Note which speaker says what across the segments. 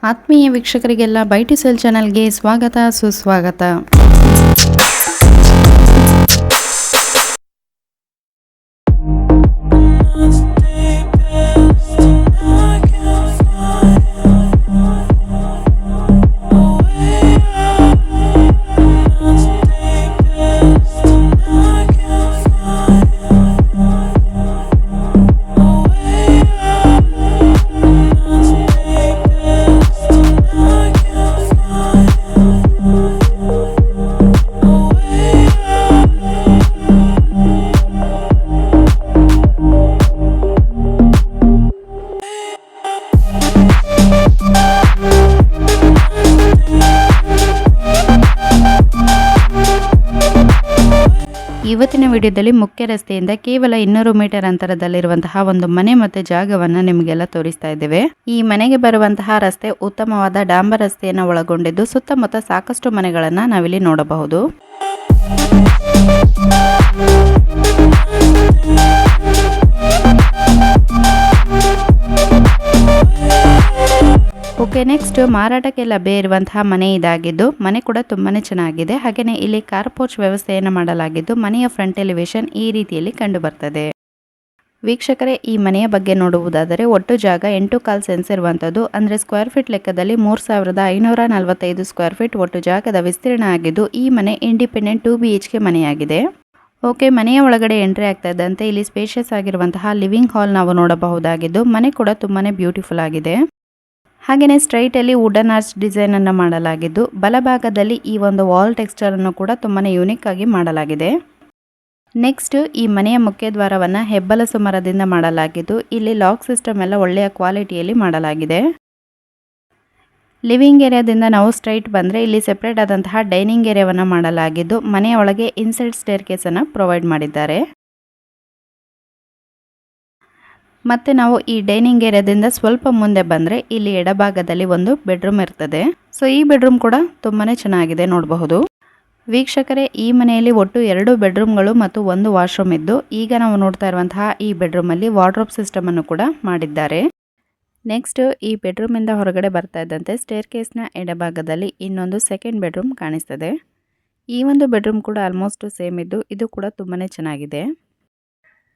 Speaker 1: ಆತ್ಮೀಯ ವೀಕ್ಷಕರಿಗೆಲ್ಲ ಬೈಟಿ ಸೆಲ್ ಚಾನೆಲ್ಗೆ ಸ್ವಾಗತ ಸುಸ್ವಾಗತ. ಇವತ್ತಿನ ವಿಡಿಯೋದಲ್ಲಿ ಮುಖ್ಯ ರಸ್ತೆಯಿಂದ ಕೇವಲ 200 ಮೀಟರ್ ಅಂತರದಲ್ಲಿರುವಂತಹ ಒಂದು ಮನೆ ಮತ್ತೆ ಜಾಗವನ್ನು ನಿಮಗೆಲ್ಲ ತೋರಿಸ್ತಾ ಇದ್ದೇವೆ. ಈ ಮನೆಗೆ ಬರುವಂತಹ ರಸ್ತೆ ಉತ್ತಮವಾದ ಡಾಂಬರ್ ರಸ್ತೆಯನ್ನು ಒಳಗೊಂಡಿದ್ದು ಸುತ್ತಮುತ್ತ ಸಾಕಷ್ಟು ಮನೆಗಳನ್ನು ನಾವಿಲ್ಲಿ ನೋಡಬಹುದು. ಓಕೆ, ನೆಕ್ಸ್ಟ್ ಮಾರಾಟಕ್ಕೆ ಲಭ್ಯ ಇರುವಂತಹ ಮನೆ ಇದಾಗಿದ್ದು ಮನೆ ಕೂಡ ತುಂಬಾನೇ ಚೆನ್ನಾಗಿದೆ. ಹಾಗೆಯೇ ಇಲ್ಲಿ ಕಾರ್ ಪೋರ್ಚ್ ವ್ಯವಸ್ಥೆಯನ್ನು ಮಾಡಲಾಗಿದ್ದು ಮನೆಯ ಫ್ರಂಟ್ ಎಲಿವೇಶನ್ ಈ ರೀತಿಯಲ್ಲಿ ಕಂಡು ಬರ್ತದೆ. ವೀಕ್ಷಕರೇ, ಈ ಮನೆಯ ಬಗ್ಗೆ ನೋಡುವುದಾದರೆ ಒಟ್ಟು ಜಾಗ 8.25 ಸೆನ್ಸ್ ಇರುವಂಥದ್ದು, ಅಂದರೆ ಸ್ಕ್ವೇರ್ ಫೀಟ್ ಲೆಕ್ಕದಲ್ಲಿ 3545 ಸ್ಕ್ವೇರ್ ಫೀಟ್ ಒಟ್ಟು ಜಾಗದ ವಿಸ್ತೀರ್ಣ ಆಗಿದ್ದು ಈ ಮನೆ ಇಂಡಿಪೆಂಡೆಂಟ್ 2 BHK ಮನೆಯಾಗಿದೆ. ಓಕೆ, ಮನೆಯ ಒಳಗಡೆ ಎಂಟ್ರಿ ಆಗ್ತಾ ಇದ್ದಂತೆ ಇಲ್ಲಿ ಸ್ಪೇಷಿಯಸ್ ಆಗಿರುವಂತಹ ಲಿವಿಂಗ್ ಹಾಲ್ ನಾವು ನೋಡಬಹುದಾಗಿದ್ದು ಮನೆ ಕೂಡ ತುಂಬಾನೇ ಬ್ಯೂಟಿಫುಲ್ ಆಗಿದೆ. ಹಾಗೆಯೇ ಸ್ಟ್ರೈಟ್ ಅಲ್ಲಿ ವುಡನ್ ಆರ್ಚ್ ಡಿಸೈನ್ ಅನ್ನು ಮಾಡಲಾಗಿದ್ದು ಬಲಭಾಗದಲ್ಲಿ ಈ ಒಂದು ವಾಲ್ ಟೆಕ್ಸ್ಚರ್ ಅನ್ನು ಕೂಡ ತುಂಬಾನೇ ಯೂನಿಕ್ ಆಗಿ ಮಾಡಲಾಗಿದೆ. ನೆಕ್ಸ್ಟ್ ಈ ಮನೆಯ ಮುಖ್ಯ ದ್ವಾರವನ್ನು ಹೆಬ್ಬಲಸು ಮರದಿಂದ ಮಾಡಲಾಗಿದ್ದು ಇಲ್ಲಿ ಲಾಕ್ ಸಿಸ್ಟಮ್ ಎಲ್ಲ ಒಳ್ಳೆಯ ಕ್ವಾಲಿಟಿಯಲ್ಲಿ ಮಾಡಲಾಗಿದೆ. ಲಿವಿಂಗ್ ಏರಿಯಾದಿಂದ ನಾವು ಸ್ಟ್ರೈಟ್ ಬಂದರೆ ಇಲ್ಲಿ ಸೆಪರೇಟ್ ಆದಂತಹ ಡೈನಿಂಗ್ ಏರಿಯಾವನ್ನು ಮಾಡಲಾಗಿದ್ದು ಮನೆಯ ಒಳಗೆ ಇನ್ಸೈಡ್ ಸ್ಟೇರ್ ಕೇಸ್ ಅನ್ನು ಪ್ರೊವೈಡ್ ಮಾಡಿದ್ದಾರೆ. ಮತ್ತೆ ನಾವು ಈ ಡೈನಿಂಗ್ ಏರಿಯಾದಿಂದ ಸ್ವಲ್ಪ ಮುಂದೆ ಬಂದರೆ ಇಲ್ಲಿ ಎಡಭಾಗದಲ್ಲಿ ಒಂದು ಬೆಡ್ರೂಮ್ ಇರ್ತದೆ. ಸೊ ಈ ಬೆಡ್ರೂಮ್ ಕೂಡ ತುಂಬಾನೇ ಚೆನ್ನಾಗಿದೆ ನೋಡಬಹುದು. ವೀಕ್ಷಕರೇ, ಈ ಮನೆಯಲ್ಲಿ ಒಟ್ಟು 2 ಬೆಡ್ರೂಮ್ಗಳು ಮತ್ತು 1 ವಾಶ್ರೂಮ್ ಇದ್ದು ಈಗ ನಾವು ನೋಡ್ತಾ ಇರುವಂತಹ ಈ ಬೆಡ್ರೂಮ್ ಅಲ್ಲಿ ವಾರ್ಡ್ರೋಬ್ ಸಿಸ್ಟಮ್ ಅನ್ನು ಕೂಡ ಮಾಡಿದ್ದಾರೆ. ನೆಕ್ಸ್ಟ್ ಈ ಬೆಡ್ರೂಮ್ ಇಂದ ಹೊರಗಡೆ ಬರ್ತಾ ಇದ್ದಂತೆ ಸ್ಟೇರ್ ಕೇಸ್ನ ಎಡಭಾಗದಲ್ಲಿ ಇನ್ನೊಂದು ಸೆಕೆಂಡ್ ಬೆಡ್ರೂಮ್ ಕಾಣಿಸ್ತದೆ. ಈ ಒಂದು ಬೆಡ್ರೂಮ್ ಕೂಡ ಆಲ್ಮೋಸ್ಟ್ ಸೇಮ್ ಇದ್ದು ಇದು ಕೂಡ ತುಂಬಾನೇ ಚೆನ್ನಾಗಿದೆ.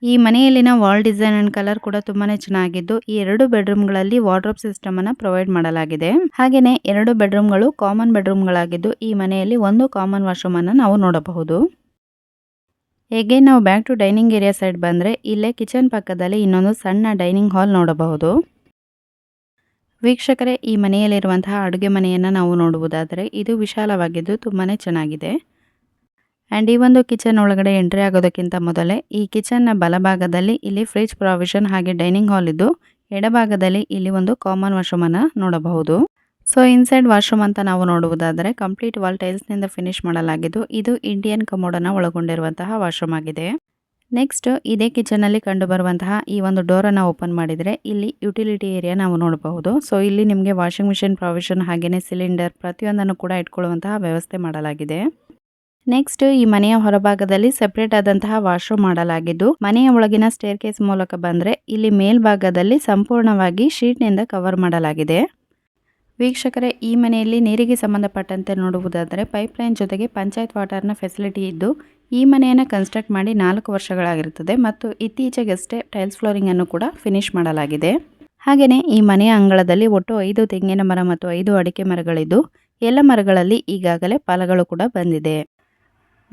Speaker 1: ಈ ಮನೆಯಲ್ಲಿನ ವಾಲ್ ಡಿಸೈನ್ ಅಂಡ್ ಕಲರ್ ಕೂಡ ತುಂಬಾನೇ ಚೆನ್ನಾಗಿದ್ದು ಈ 2 ಬೆಡ್ರೂಮ್ಗಳಲ್ಲಿ ವಾರ್ಡ್ರೋಬ್ ಸಿಸ್ಟಮ್ ಅನ್ನು ಪ್ರೊವೈಡ್ ಮಾಡಲಾಗಿದೆ. ಹಾಗೆಯೇ 2 ಬೆಡ್ರೂಮ್ಗಳು ಕಾಮನ್ ಬೆಡ್ರೂಮ್ಗಳಾಗಿದ್ದು ಈ ಮನೆಯಲ್ಲಿ ಒಂದು ಕಾಮನ್ ವಾಶ್ರೂಮ್ ಅನ್ನು ನಾವು ನೋಡಬಹುದು. ಹೇಗೆ ನಾವು back to dining area side ಬಂದರೆ ಇಲ್ಲೇ ಕಿಚನ್ ಪಕ್ಕದಲ್ಲಿ ಇನ್ನೊಂದು ಸಣ್ಣ ಡೈನಿಂಗ್ ಹಾಲ್ ನೋಡಬಹುದು. ವೀಕ್ಷಕರೇ, ಈ ಮನೆಯಲ್ಲಿರುವಂತಹ ಅಡುಗೆ ಮನೆಯನ್ನು ನಾವು ನೋಡುವುದಾದರೆ ಇದು ವಿಶಾಲವಾಗಿದ್ದು ತುಂಬಾನೇ ಚೆನ್ನಾಗಿದೆ. ಆ್ಯಂಡ್ ಈ ಒಂದು ಕಿಚನ್ ಒಳಗಡೆ ಎಂಟ್ರಿ ಆಗೋದಕ್ಕಿಂತ ಮೊದಲೇ ಈ ಕಿಚನ್ನ ಬಲಭಾಗದಲ್ಲಿ ಇಲ್ಲಿ ಫ್ರಿಡ್ಜ್ ಪ್ರಾವಿಷನ್ ಹಾಗೆ ಡೈನಿಂಗ್ ಹಾಲ್ ಇದ್ದು ಎಡಭಾಗದಲ್ಲಿ ಇಲ್ಲಿ ಒಂದು ಕಾಮನ್ ವಾಶ್ರೂಮ್ ಅನ್ನು ನೋಡಬಹುದು. ಸೊ ಇನ್ಸೈಡ್ ವಾಶ್ರೂಮ್ ಅಂತ ನಾವು ನೋಡುವುದಾದರೆ ಕಂಪ್ಲೀಟ್ ವಾಲ್ ಟೈಲ್ಸ್ನಿಂದ ಫಿನಿಶ್ ಮಾಡಲಾಗಿದ್ದು ಇದು ಇಂಡಿಯನ್ ಕಮೋಡನ್ನು ಒಳಗೊಂಡಿರುವಂತಹ ವಾಶ್ರೂಮ್ ಆಗಿದೆ. ನೆಕ್ಸ್ಟ್ ಇದೇ ಕಿಚನಲ್ಲಿ ಕಂಡುಬರುವಂತಹ ಈ ಒಂದು ಡೋರನ್ನು ಓಪನ್ ಮಾಡಿದರೆ ಇಲ್ಲಿ ಯುಟಿಲಿಟಿ ಏರಿಯಾ ನಾವು ನೋಡಬಹುದು. ಸೊ ಇಲ್ಲಿ ನಿಮಗೆ ವಾಷಿಂಗ್ ಮಿಷಿನ್ ಪ್ರಾವಿಷನ್ ಹಾಗೆಯೇ ಸಿಲಿಂಡರ್ ಪ್ರತಿಯೊಂದನ್ನು ಕೂಡ ಇಟ್ಕೊಳ್ಳುವಂತಹ ವ್ಯವಸ್ಥೆ ಮಾಡಲಾಗಿದೆ. ನೆಕ್ಸ್ಟ್ ಈ ಮನೆಯ ಹೊರಭಾಗದಲ್ಲಿ ಸೆಪರೇಟ್ ಆದಂತಹ ವಾಶ್ರೂಮ್ ಮಾಡಲಾಗಿದ್ದು ಮನೆಯ ಒಳಗಿನ ಸ್ಟೇರ್ ಕೇಸ್ ಮೂಲಕ ಬಂದರೆ ಇಲ್ಲಿ ಮೇಲ್ಭಾಗದಲ್ಲಿ ಸಂಪೂರ್ಣವಾಗಿ ಶೀಟ್ನಿಂದ ಕವರ್ ಮಾಡಲಾಗಿದೆ. ವೀಕ್ಷಕರೇ, ಈ ಮನೆಯಲ್ಲಿ ನೀರಿಗೆ ಸಂಬಂಧಪಟ್ಟಂತೆ ನೋಡುವುದಾದರೆ ಪೈಪ್ಲೈನ್ ಜೊತೆಗೆ ಪಂಚಾಯತ್ ವಾಟರ್ನ ಫೆಸಿಲಿಟಿ ಇದ್ದು ಈ ಮನೆಯನ್ನು ಕನ್ಸ್ಟ್ರಕ್ಟ್ ಮಾಡಿ 4 ವರ್ಷಗಳಾಗಿರುತ್ತದೆ ಮತ್ತು ಇತ್ತೀಚೆಗಷ್ಟೇ ಟೈಲ್ಸ್ ಫ್ಲೋರಿಂಗ್ ಅನ್ನು ಕೂಡ ಫಿನಿಶ್ ಮಾಡಲಾಗಿದೆ. ಹಾಗೆಯೇ ಈ ಮನೆಯ ಅಂಗಳದಲ್ಲಿ ಒಟ್ಟು 5 ತೆಂಗಿನ ಮರ ಮತ್ತು 5 ಅಡಿಕೆ ಮರಗಳಿದ್ದು ಎಲ್ಲ ಮರಗಳಲ್ಲಿ ಈಗಾಗಲೇ ಫಲಗಳು ಕೂಡ ಬಂದಿದೆ.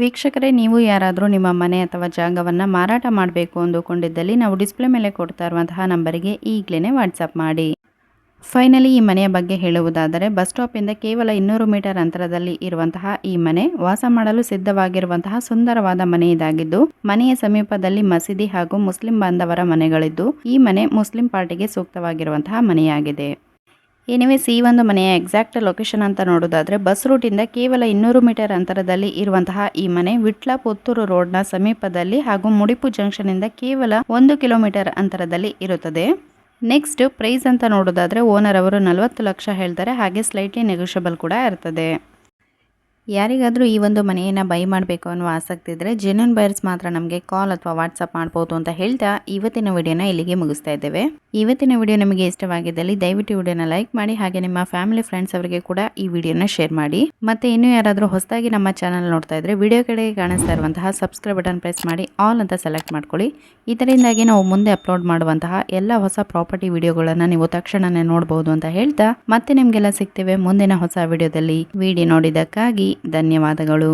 Speaker 1: ವೀಕ್ಷಕರೇ, ನೀವು ಯಾರಾದರೂ ನಿಮ್ಮ ಮನೆ ಅಥವಾ ಜಾಗವನ್ನು ಮಾರಾಟ ಮಾಡಬೇಕು ಅಂದುಕೊಂಡಿದ್ದಲ್ಲಿ ನಾವು ಡಿಸ್ಪ್ಲೇ ಮೇಲೆ ಕೊಡ್ತಾ ಇರುವಂತಹ ನಂಬರಿಗೆ ಈಗಲೇ ವಾಟ್ಸಪ್ ಮಾಡಿ. ಫೈನಲಿ ಈ ಮನೆಯ ಬಗ್ಗೆ ಹೇಳುವುದಾದರೆ ಬಸ್ ಸ್ಟಾಪಿಂದ ಕೇವಲ 200 ಮೀಟರ್ ಅಂತರದಲ್ಲಿ ಇರುವಂತಹ ಈ ಮನೆ ವಾಸ ಮಾಡಲು ಸಿದ್ಧವಾಗಿರುವಂತಹ ಸುಂದರವಾದ ಮನೆ ಇದಾಗಿದ್ದು ಮನೆಯ ಸಮೀಪದಲ್ಲಿ ಮಸೀದಿ ಹಾಗೂ ಮುಸ್ಲಿಂ ಬಾಂಧವರ ಮನೆಗಳಿದ್ದು ಈ ಮನೆ ಮುಸ್ಲಿಂ ಪಾರ್ಟಿಗೆ ಸೂಕ್ತವಾಗಿರುವಂತಹ ಮನೆಯಾಗಿದೆ. ಎನಿವೇಸ್, ಈ ಒಂದು ಮನೆಯ ಎಕ್ಸಾಕ್ಟ್ ಲೊಕೇಶನ್ ಅಂತ ನೋಡೋದಾದರೆ ಬಸ್ ರೂಟಿಂದ ಕೇವಲ 200 ಮೀಟರ್ ಅಂತರದಲ್ಲಿ ಇರುವಂತಹ ಈ ಮನೆ ವಿಟ್ಲ ಪುತ್ತೂರು ರೋಡ್ನ ಸಮೀಪದಲ್ಲಿ ಹಾಗೂ ಮುಡಿಪು ಜಂಕ್ಷನ್ನಿಂದ ಕೇವಲ 1 ಕಿಲೋಮೀಟರ್ ಅಂತರದಲ್ಲಿ ಇರುತ್ತದೆ. ನೆಕ್ಸ್ಟ್ ಪ್ರೈಸ್ ಅಂತ ನೋಡೋದಾದರೆ ಓನರ್ ಅವರು 40 ಲಕ್ಷ ಹೇಳ್ತಾರೆ, ಹಾಗೆ ಸ್ಲೈಟ್ಲಿ ನೆಗೋಷಿಯಬಲ್ ಕೂಡ ಇರ್ತದೆ. ಯಾರಿಗಾದರೂ ಈ ಒಂದು ಮನೆಯನ್ನು ಬೈ ಮಾಡಬೇಕು ಅನ್ನೋ ಆಸಕ್ತಿ ಇದ್ದರೆ ಜೆನ್ಯೂನ್ ಬಯರ್ಸ್ ಮಾತ್ರ ನಮಗೆ ಕಾಲ್ ಅಥವಾ ವಾಟ್ಸಪ್ ಮಾಡ್ಬೋದು ಅಂತ ಹೇಳ್ತಾ ಇವತ್ತಿನ ವಿಡಿಯೋನ ಇಲ್ಲಿಗೆ ಮುಗಿಸ್ತಾ ಇದ್ದೇವೆ. ಇವತ್ತಿನ ವಿಡಿಯೋ ನಿಮಗೆ ಇಷ್ಟವಾಗಿದ್ದಲ್ಲಿ ದಯವಿಟ್ಟು ವಿಡಿಯೋನ ಲೈಕ್ ಮಾಡಿ, ಹಾಗೆ ನಿಮ್ಮ ಫ್ಯಾಮಿಲಿ ಫ್ರೆಂಡ್ಸ್ ಅವರಿಗೆ ಕೂಡ ಈ ವಿಡಿಯೋನ ಶೇರ್ ಮಾಡಿ. ಮತ್ತೆ ಇನ್ನೂ ಯಾರಾದರೂ ಹೊಸದಾಗಿ ನಮ್ಮ ಚಾನಲ್ ನೋಡ್ತಾ ಇದ್ರೆ ವಿಡಿಯೋ ಕಡೆಗೆ ಕಾಣಿಸ್ತಾ ಇರುವಂತಹ ಸಬ್ಸ್ಕ್ರೈಬ್ ಬಟನ್ ಪ್ರೆಸ್ ಮಾಡಿ ಆಲ್ ಅಂತ ಸೆಲೆಕ್ಟ್ ಮಾಡ್ಕೊಳ್ಳಿ. ಇದರಿಂದಾಗಿ ನಾವು ಮುಂದೆ ಅಪ್ಲೋಡ್ ಮಾಡುವಂತಹ ಎಲ್ಲ ಹೊಸ ಪ್ರಾಪರ್ಟಿ ವಿಡಿಯೋಗಳನ್ನು ನೀವು ತಕ್ಷಣನೇ ನೋಡಬಹುದು ಅಂತ ಹೇಳ್ತಾ ಮತ್ತೆ ನಿಮಗೆಲ್ಲ ಸಿಗ್ತೇವೆ ಮುಂದಿನ ಹೊಸ ವಿಡಿಯೋದಲ್ಲಿ. ವಿಡಿಯೋ ನೋಡಿದ್ದಕ್ಕಾಗಿ ಧನ್ಯವಾದಗಳು.